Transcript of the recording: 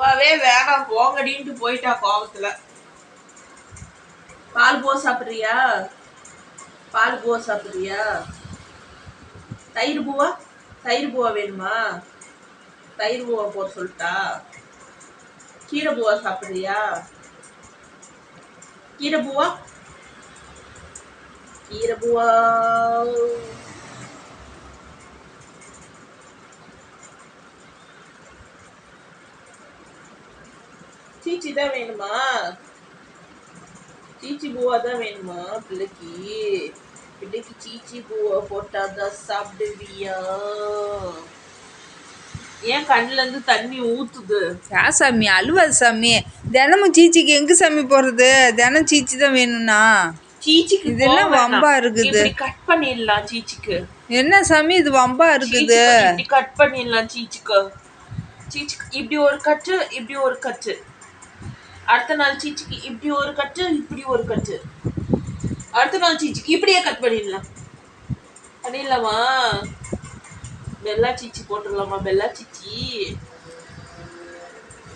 பூவாவே வேணாம் போங்கடின்ட்டு போயிட்டா கோவத்துல. பால் பூவா சாப்பிடுறியா? பால் பூவா சாப்பிடுறியா? தயிர் பூவா? தயிர் பூவா வேணுமா? தயிர் பூவா போட சொல்லிட்டா? கீரை பூவா சாப்பிடுறியா? கீரை பூவா? கீரை பூவா? சீச்சி தான் வேணுமா? சீச்சி பூவா தான் வேணுமா பிள்ளைக்கு? பிள்ளைக்கு சீச்சி பூவா போட்டாதான் சாப்பிடுவியா? ஏன் கண்ணுல இருந்து தண்ணி ஊத்துது? சாமி அழுவாது சாமி. தினமும் சீச்சிக்கு எங்க சாமி போறது? தினம் சீச்சி தான் வேணும்னா சீச்சிக்கு இதெல்லாம் வம்பா இருக்குது. இப்படி கட் பண்ணிடலாம் சீச்சிக்கு. என்ன சாமி இது வம்பா இருக்குது? இப்படி கட் பண்ணிடலாம் சீச்சிக்கு. சீச்சிக்கு இப்படி ஒரு கட்டு, இப்படி ஒரு கட்டு. அடுத்த நாள் சீச்சிக்கு இப்படி ஒரு கட்டு, இப்படி ஒரு கட்டு. அடுத்த நாள் சீச்சிக்கு இப்படியே கட் பண்ணிடலாம். பண்ணிடலாமா? பெல்லா சீச்சி போட்டுடலாமா? பெல்லா சீச்சி